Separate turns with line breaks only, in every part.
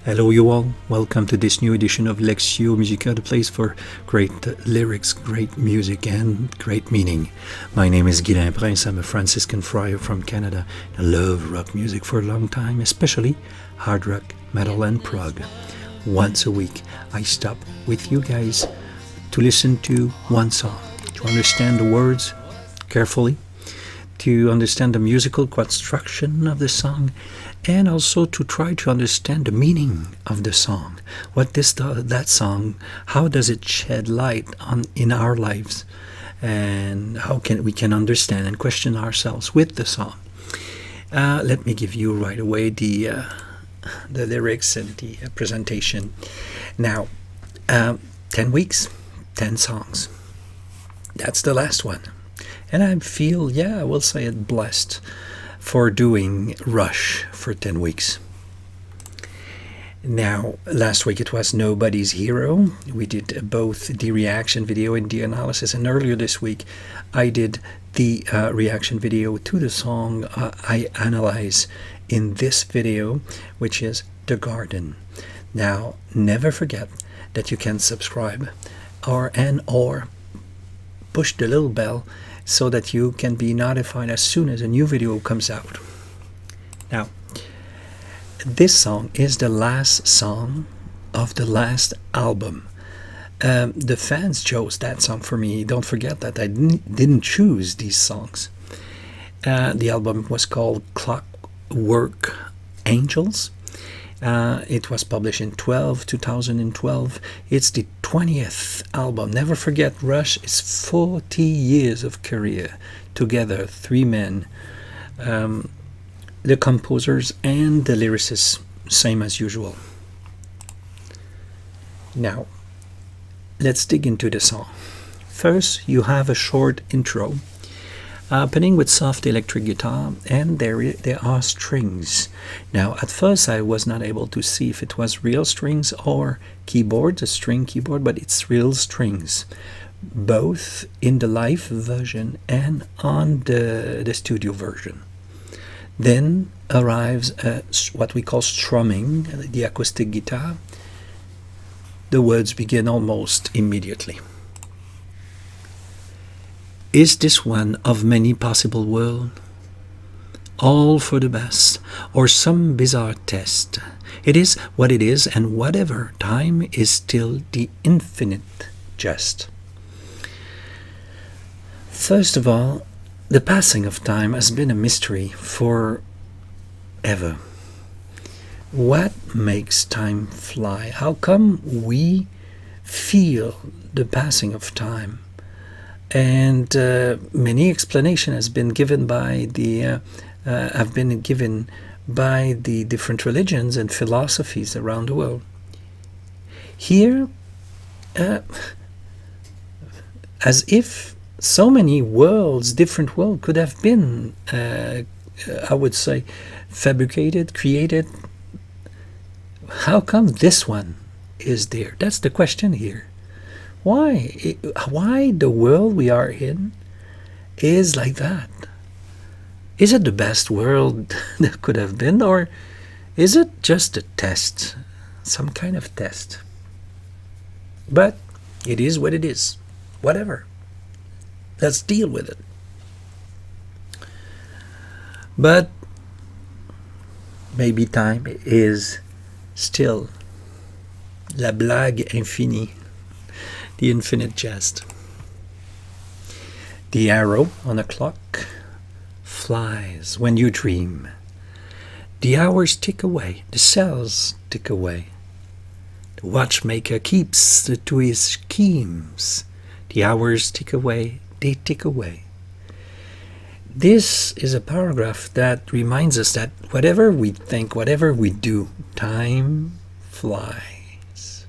Hello, you all. Welcome to this new edition of Lectio Musica, the place for great lyrics, great music, and great meaning. My name is Guilain Prince. I'm a Franciscan friar from Canada. I love rock music for a long time, especially hard rock, metal, and prog. Once a week, I stop with you guys to listen to one song, to understand the words carefully, to understand the musical construction of the song, and also to try to understand the meaning of the song. What that song, how does it shed light on in our lives, and how can we understand and question ourselves with the song. Let me give you right away the lyrics and the presentation. Now, 10 weeks, 10 songs. That's the last one. And I feel, I will say it, blessed for doing Rush for 10 weeks. Now, last week it was Nobody's Hero. We did both the reaction video and the analysis, and earlier this week I did the reaction video to the song I analyze in this video, which is The Garden. Now, never forget that you can subscribe or push the little bell so that you can be notified as soon as a new video comes out. Now, this song is the last song of the last album. The fans chose that song for me. Don't forget that I didn't choose these songs. The album was called Clockwork Angels. It was published in 2012. It's the 20th album. Never forget, Rush is 40 years of career together, three men. The composers and the lyricists, same as usual. Now, let's dig into the song. First, you have a short intro, opening with soft electric guitar, and there are strings. Now, at first I was not able to see if it was real strings or keyboard, a string keyboard, but it's real strings, both in the live version and on the studio version. Then arrives what we call strumming, the acoustic guitar. The words begin almost immediately. Is this one of many possible worlds? All for the best, or some bizarre test? It is what it is, and whatever, time is still the infinite jest. First of all, the passing of time has been a mystery forever. What makes time fly? How come we feel the passing of time? And many explanations have been given by the different religions and philosophies around the world. Here, as if so many worlds, different worlds, could have been, I would say, fabricated, created. How come this one is there? That's the question here. Why the world we are in is like that? Is it the best world that could have been, or is it just a test, some kind of test? But it is what it is. Whatever. Let's deal with it. But maybe time is still la blague infinie, the infinite jest. The arrow on a clock flies when you dream. The hours tick away, the cells tick away. The watchmaker keeps to his schemes. The hours tick away, they tick away. This is a paragraph that reminds us that whatever we think, whatever we do, time flies.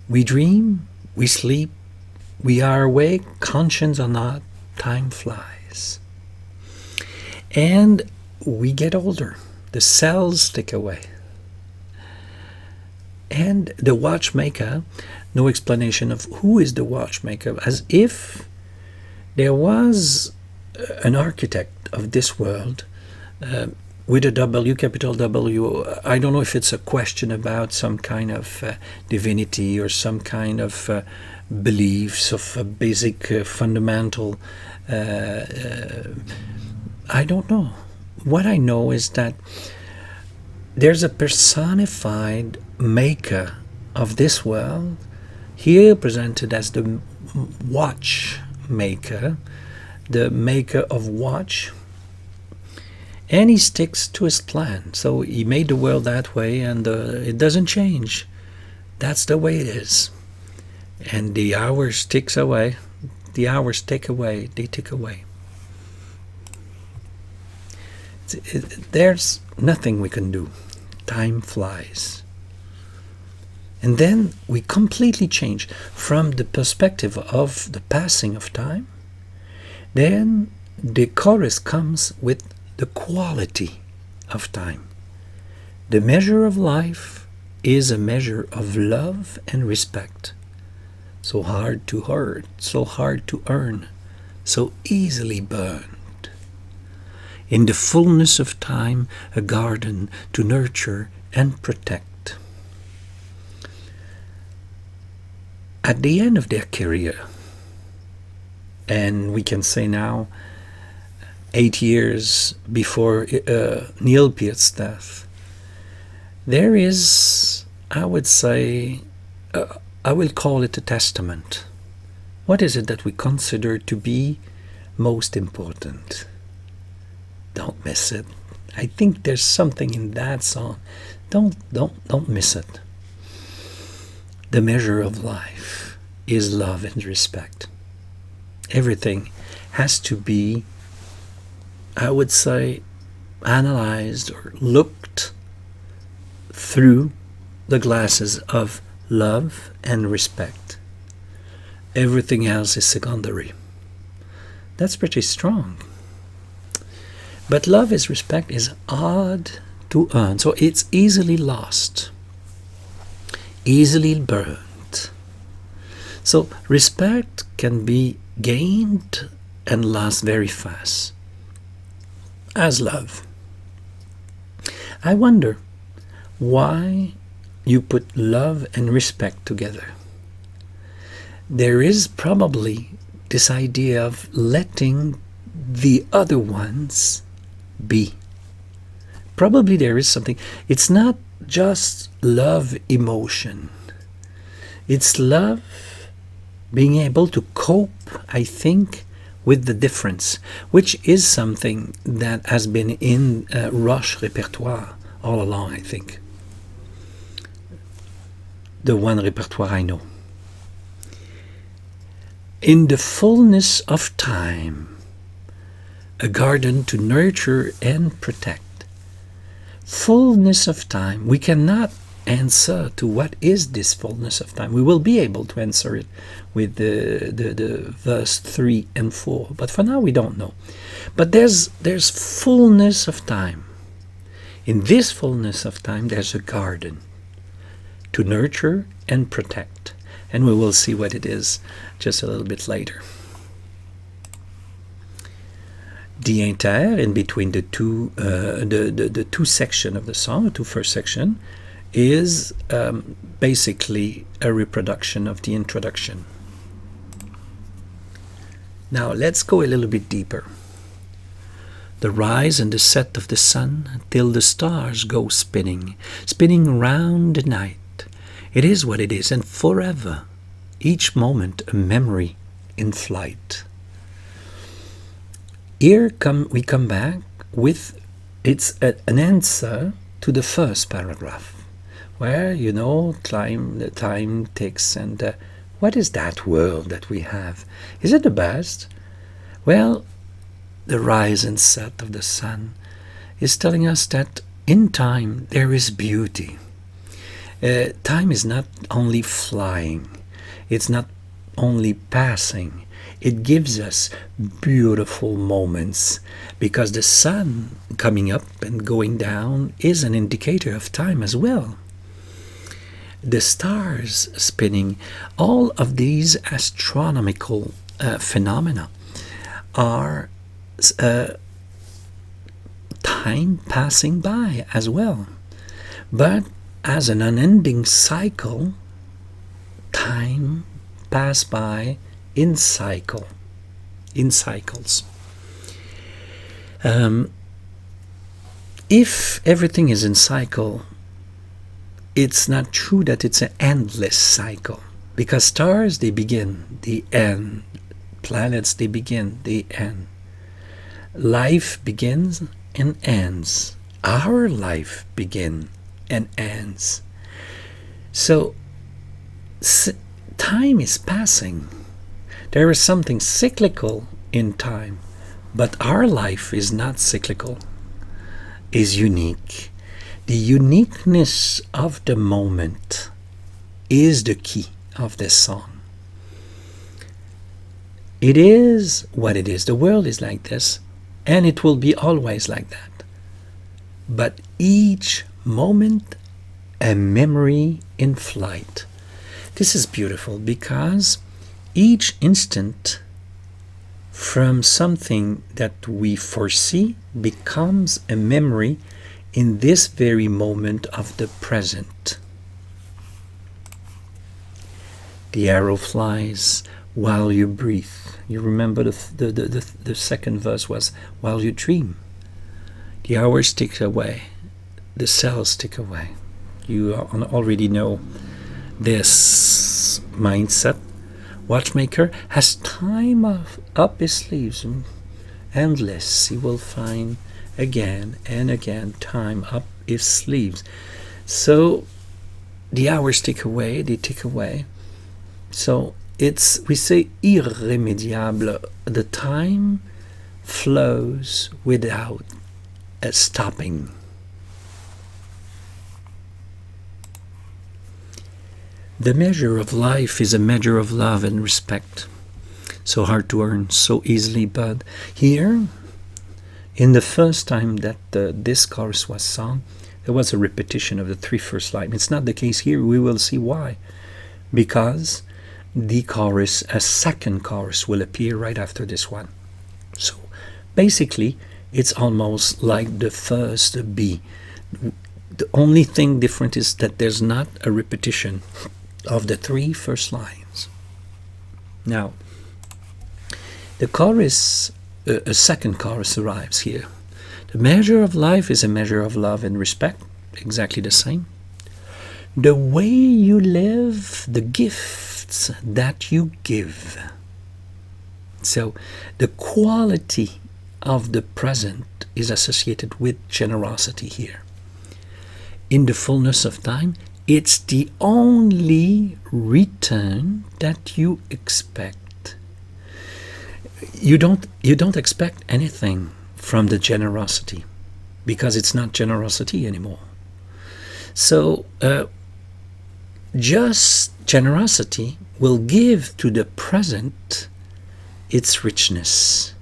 We dream, we sleep, we are awake, conscious or not, time flies. And we get older. The cells tick away. And the watchmaker, no explanation of who is the watchmaker, as if there was an architect of this world with a W, capital W. I don't know if it's a question about some kind of divinity or some kind of beliefs of basic fundamental. I don't know. What I know is that there's a personified maker of this world, here presented as the watch maker, the maker of watch, and he sticks to his plan. So he made the world that way, and it doesn't change. That's the way it is. And the hours ticks away. The hours tick away. They tick away. There's nothing we can do. Time flies. And then we completely change from the perspective of the passing of time. Then the chorus comes with the quality of time. The measure of life is a measure of love and respect. So hard to hurt, so hard to earn, so easily burned. In the fullness of time, a garden to nurture and protect. At the end of their career, and we can say now 8 years before Neil Peart's death, there is, I would say, I will call it a testament. What is it that we consider to be most important? Don't miss it. I think there's something in that song. Don't miss it. The measure of life is love and respect. Everything has to be, I would say, analyzed or looked through the glasses of love and respect. Everything else is secondary. That's pretty strong. But love is respect is hard to earn, so it's easily lost, easily burned. So respect can be gained and lost very fast, as love. I wonder why you put love and respect together. There is probably this idea of letting the other ones be. Probably there is something. It's not just love emotion. It's love being able to cope, I think, with the difference, which is something that has been in Rush repertoire all along, I think. The one repertoire I know. In the fullness of time, a garden to nurture and protect. Fullness of time. We cannot answer to what is this fullness of time. We will be able to answer it with the verse 3 and 4. But for now we don't know. But there's fullness of time. In this fullness of time there's a garden to nurture and protect. And we will see what it is just a little bit later. The inter, in between the two the two section of the song, the two first section, is basically a reproduction of the introduction. Now let's go a little bit deeper. The rise and the set of the sun till the stars go spinning, spinning round the night. It is what it is, and forever, each moment a memory in flight. Here we come back with an answer to the first paragraph, where, you know, the time ticks, and what is that world that we have? Is it the best? Well, the rise and set of the sun is telling us that in time there is beauty. Time is not only flying, it's not only passing. It gives us beautiful moments, because the sun coming up and going down is an indicator of time as well. The stars spinning, all of these astronomical time passing by as well. But as an unending cycle, time pass by in cycles. If everything is in cycle, it's not true that it's an endless cycle, because stars, they begin, they end. Planets, they begin, they end. Life begins and ends. Our life begins and ends. So time is passing. There is something cyclical in time, but our life is not cyclical, is unique. The uniqueness of the moment is the key of this song. It is what it is. The world is like this, and it will be always like that. But each moment, a memory in flight. This is beautiful because each instant from something that we foresee becomes a memory in this very moment of the present. The arrow flies while you breathe. You remember the second verse was while you dream. The hours tick away, the cells tick away. You already know this mindset. Watchmaker has time up his sleeves, endless. He will find again and again time up his sleeves. So the hours tick away, they tick away. So we say irrémédiable. The time flows without a stopping. The measure of life is a measure of love and respect. So hard to earn so easily, but here, in the first time that this chorus was sung, there was a repetition of the three first lines. It's not the case here. We will see why. Because the chorus, a second chorus, will appear right after this one. So basically, it's almost like the first B. The only thing different is that there's not a repetition of the three first lines. Now, the chorus, a second chorus arrives here. The measure of life is a measure of love and respect, exactly the same. The way you live, the gifts that you give. So the quality of the present is associated with generosity here. In the fullness of time, it's the only return that you expect. You don't expect anything from the generosity because it's not generosity anymore. So just generosity will give to the present its richness,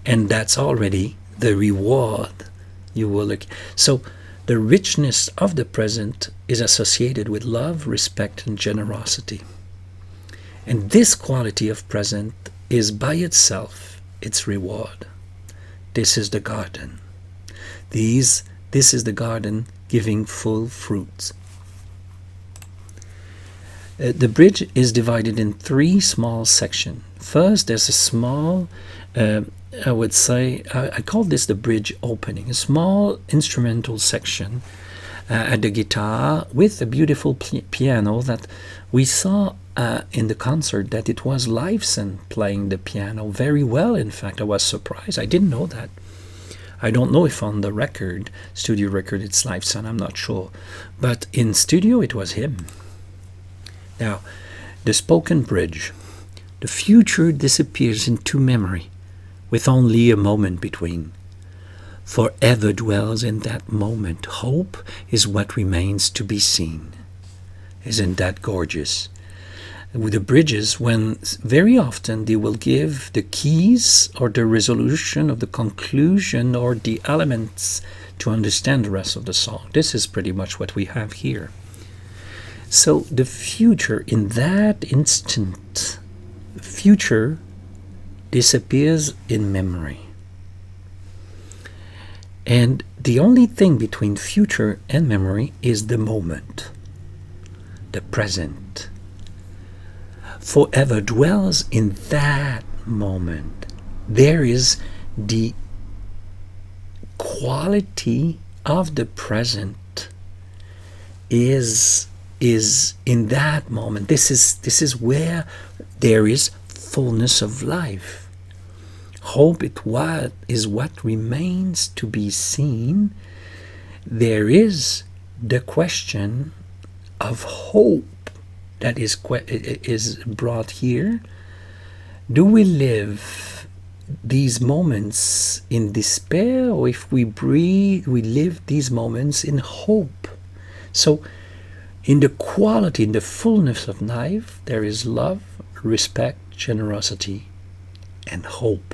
and that's already the reward you will look. So the richness of the present is associated with love, respect, and generosity. And this quality of present is by itself its reward. This is the garden. This is the garden giving full fruits. The bridge is divided in three small sections. First, there's a small, I would say, I call this the bridge opening, a small instrumental section at the guitar with a beautiful piano that we saw in the concert, that it was Leifson playing the piano very well. In fact, I was surprised. I didn't know that. I don't know if on the record, studio record, it's Leifson, I'm not sure. But in studio, it was him. Now, the spoken bridge. The future disappears into memory, with only a moment between. Forever dwells in that moment. Hope is what remains to be seen. Isn't that gorgeous? With the bridges, when very often they will give the keys or the resolution of the conclusion or the elements to understand the rest of the song. This is pretty much what we have here. So the future, in that instant, future disappears in memory. And the only thing between future and memory is the moment, the present. Forever dwells in that moment. There is the quality of the present is in that moment. This is where there is fullness of life. Hope is what remains to be seen. There is the question of hope that is brought here. Do we live these moments in despair, or if we breathe, we live these moments in hope? So in the quality, in the fullness of life, there is love, respect, generosity, and hope.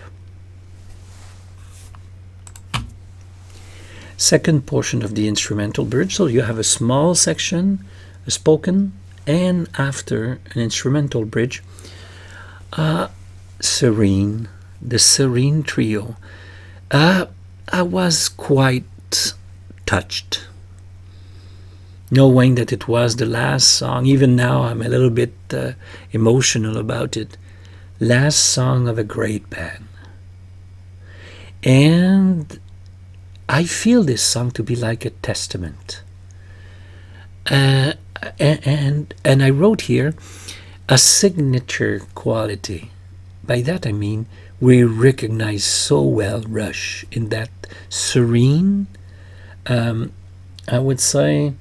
Second portion of the instrumental bridge. So you have a small section, a spoken, and after an instrumental bridge, serene, the serene trio. I was quite touched, knowing that it was the last song. Even now I'm a little bit emotional about it. Last song of a great band. And I feel this song to be like a testament. And I wrote here a signature quality. By that I mean we recognize so well Rush in that serene, I would say,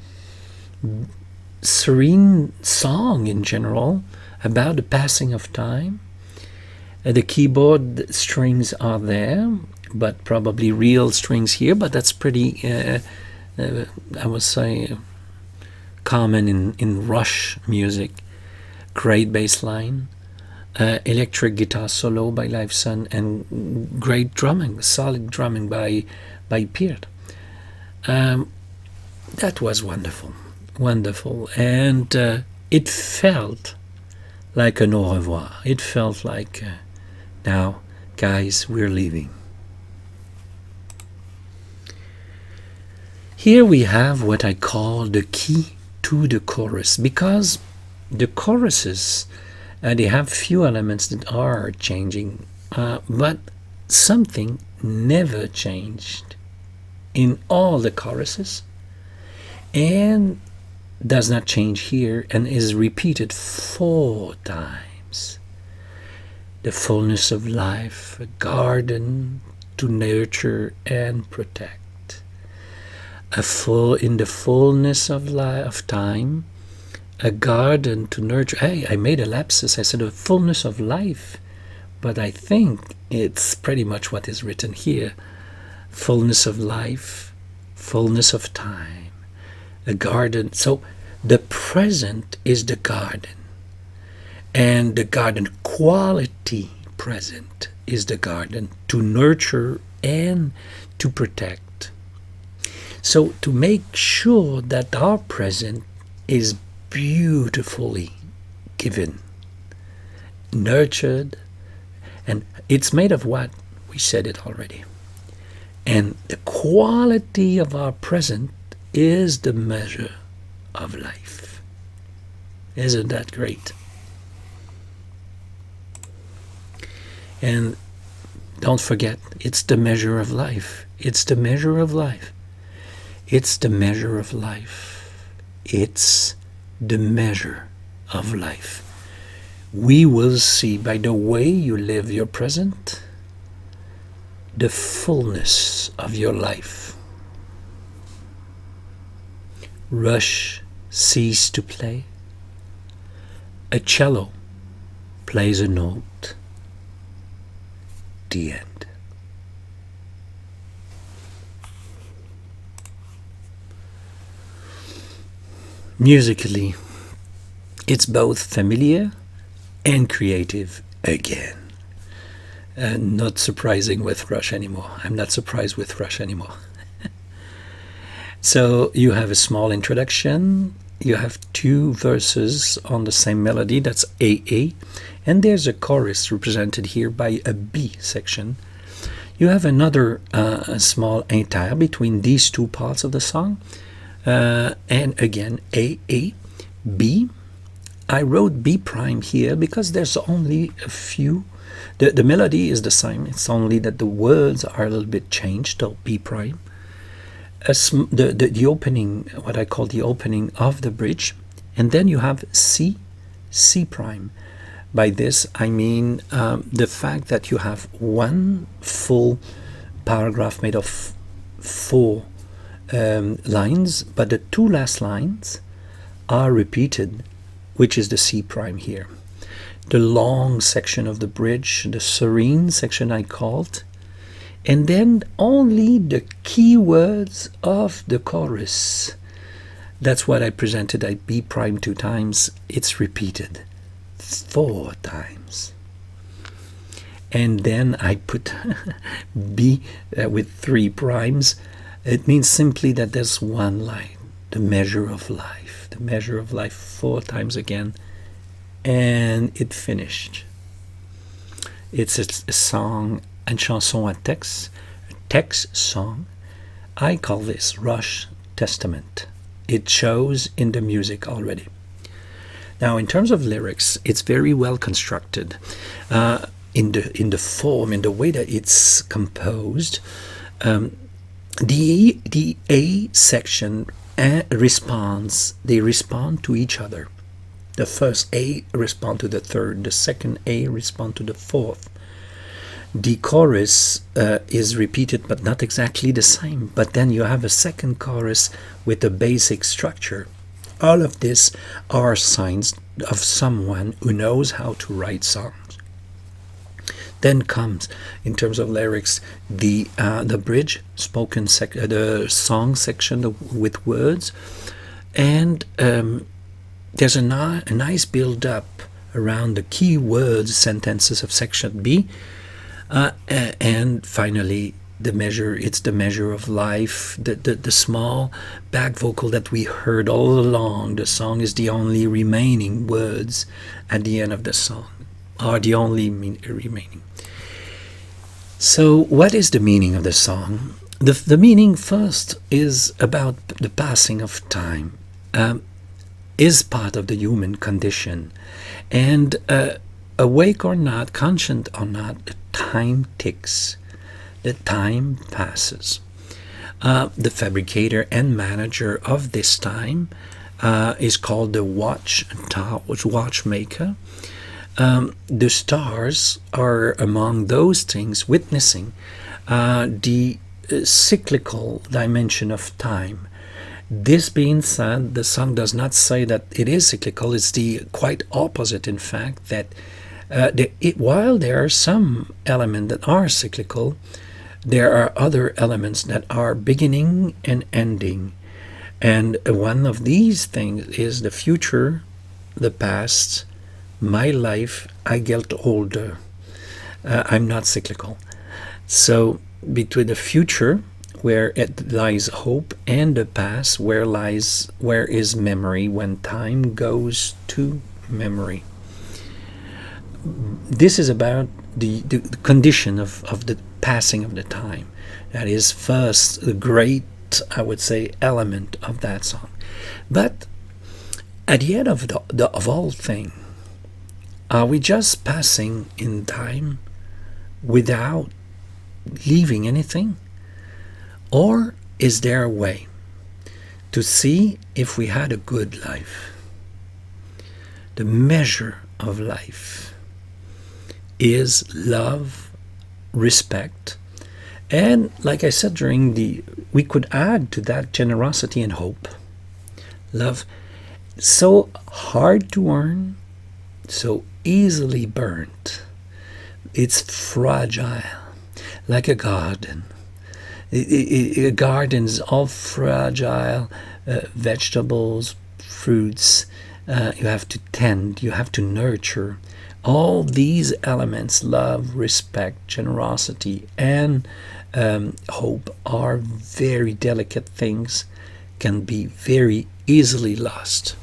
serene song in general about the passing of time. The keyboard strings are there, but probably real strings here, but that's pretty, I would say, common in Rush music. Great bass line, electric guitar solo by Lifeson, and great drumming, solid drumming by Peart. That was wonderful, and it felt like an au revoir. It felt like, now, guys, we're leaving. Here we have what I call the key to the chorus, because the choruses, they have few elements that are changing, but something never changed in all the choruses, and does not change here, and is repeated 4 times. The fullness of life, a garden to nurture and protect. In the fullness of time, a garden to nurture. Hey, I made a lapsus. I said a fullness of life, but I think it's pretty much what is written here. Fullness of life, fullness of time, a garden. So the present is the garden, and the garden quality present is the garden to nurture and to protect. So to make sure that our present is beautifully given, nurtured, and it's made of what? We said it already. And the quality of our present is the measure of life. Isn't that great? And don't forget, it's the measure of life. It's the measure of life. It's the measure of life. It's the measure of life. We will see by the way you live your present, the fullness of your life. Rush ceased to play. A cello plays a note. The end. Musically, it's both familiar and creative again. Not surprising with Rush anymore. I'm not surprised with Rush anymore. So you have a small introduction, you have 2 verses on the same melody, that's AA, and there's a chorus represented here by a B section. You have another small inter between these two parts of the song. And again, A, B. I wrote B prime here because there's only a few. The melody is the same. It's only that the words are a little bit changed to B prime. The opening, what I call the opening of the bridge. And then you have C prime. By this, I mean the fact that you have one full paragraph made of 4 lines, but the 2 last lines are repeated, which is the C prime here. The long section of the bridge, the serene section I called, and then only the key words of the chorus. That's what I presented at B prime 2 times. It's repeated 4 times. And then I put B with 3 primes. It means simply that there's one line, the measure of life. The measure of life 4 times again. And it finished. It's a song, une chanson à texte, a text song. I call this Rush Testament. It shows in the music already. Now, in terms of lyrics, it's very well constructed in the form, in the way that it's composed. The A section responds. They respond to each other. The first A respond to the third. The second A respond to the fourth. The chorus is repeated, but not exactly the same. But then you have a second chorus with a basic structure. All of this are signs of someone who knows how to write songs. Then comes, in terms of lyrics, the bridge, the song section with words, and there's a nice build-up around the key words, sentences of section B, and finally the measure. It's the measure of life, the small back vocal that we heard all along. The song is the only remaining words at the end of the song, are the only remaining. So what is the meaning of the song? The meaning first is about the passing of time, is part of the human condition, and awake or not, conscient or not, the time ticks. The time passes. The fabricator and manager of this time is called the watchmaker. The stars are among those things witnessing the cyclical dimension of time. This being said, the song does not say that it is cyclical. It's the quite opposite, in fact, that while there are some elements that are cyclical, there are other elements that are beginning and ending. And one of these things is the future, the past, my life. I get older. I'm not cyclical. So between the future, where it lies hope, and the past, where is memory, when time goes to memory. This is about the condition of the passing of the time. That is first the great, I would say, element of that song. But at the end of all things, are we just passing in time without leaving anything? Or is there a way to see if we had a good life? The measure of life is love, respect, and like I said we could add to that generosity and hope. Love, so hard to earn, so easily burnt. It's fragile, like a garden. A garden's all fragile, vegetables, fruits. You have to tend, you have to nurture. All these elements, love, respect, generosity, and hope, are very delicate things, can be very easily lost.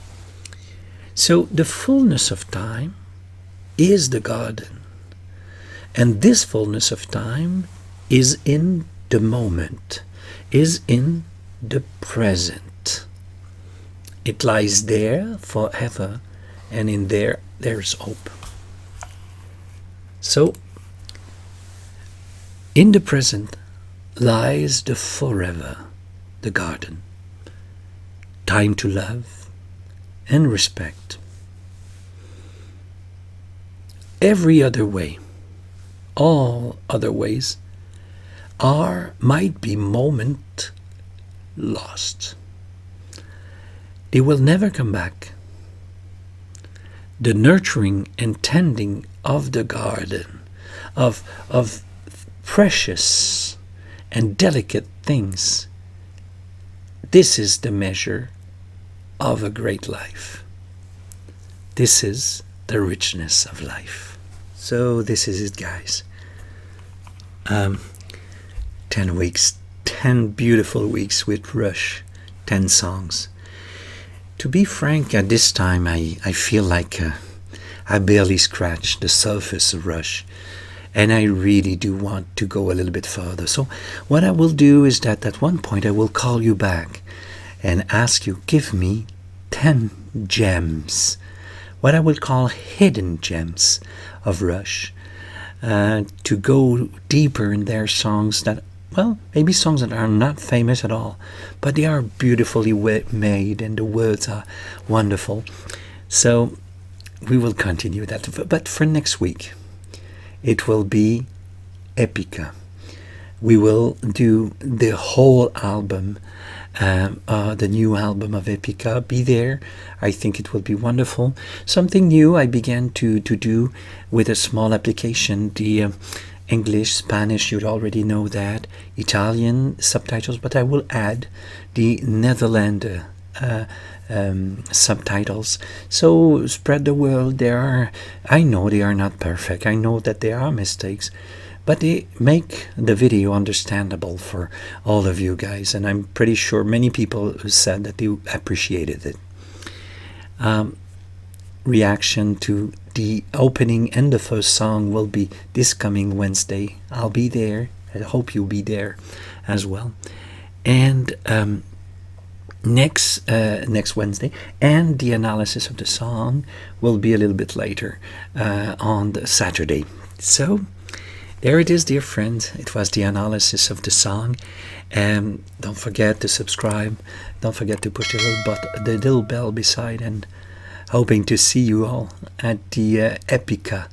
So the fullness of time is the garden. And this fullness of time is in the moment, is in the present. It lies there forever, and in there's hope. So, in the present lies the forever, the garden. Time to love and respect. Every other way, all other ways, might be moment lost. They will never come back. The nurturing and tending of the garden, of precious and delicate things, this is the measure of a great life. This is the richness of life. So this is it, guys. 10 weeks, 10 beautiful weeks with Rush, 10 songs. To be frank, at this time I feel like I barely scratched the surface of Rush, and I really do want to go a little bit further. So what I will do is that at one point I will call you back and ask you, give me 10 gems, what I will call hidden gems of Rush, to go deeper in their songs that, well, maybe songs that are not famous at all, but they are beautifully made and the words are wonderful. So we will continue that. But for next week, it will be Epica. We will do the whole album, the new album of Epica. Be there. I think it will be wonderful. Something new I began to do with a small application, the English, Spanish, you already know that, Italian subtitles, but I will add the Netherlands subtitles. So spread the word. I know they are not perfect. I know that there are mistakes, but they make the video understandable for all of you guys, and I'm pretty sure many people said that they appreciated it. Reaction to the opening and the first song will be this coming Wednesday. I'll be there. I hope you'll be there as well. And next Wednesday, and the analysis of the song will be a little bit later, on the Saturday. So there it is, dear friends. It was the analysis of the song. Don't forget to subscribe. Don't forget to push the little bell beside, and hoping to see you all at the Epica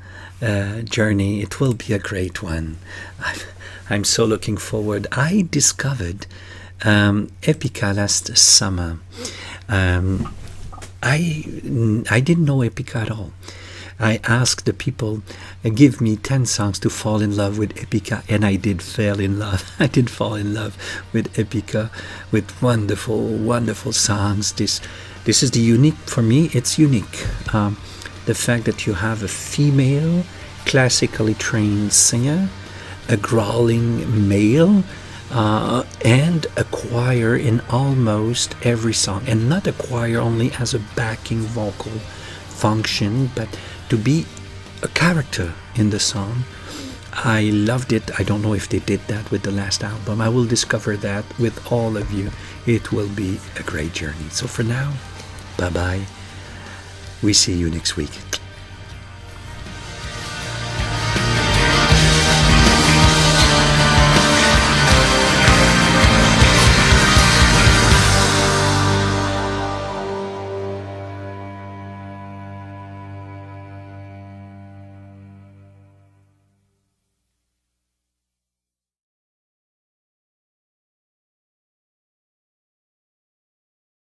journey. It will be a great one. I'm so looking forward. I discovered Epica last summer. I didn't know Epica at all. I asked the people, give me 10 songs to fall in love with Epica, and I did fall in love. I did fall in love with Epica, with wonderful, wonderful songs. This is the unique, for me, it's unique. The fact that you have a female, classically trained singer, a growling male, and a choir in almost every song. And not a choir only as a backing vocal function, but to be a character in the song. I loved it. I don't know if they did that with the last album. I will discover that with all of you. It will be a great journey. So for now, bye-bye. We see you next week.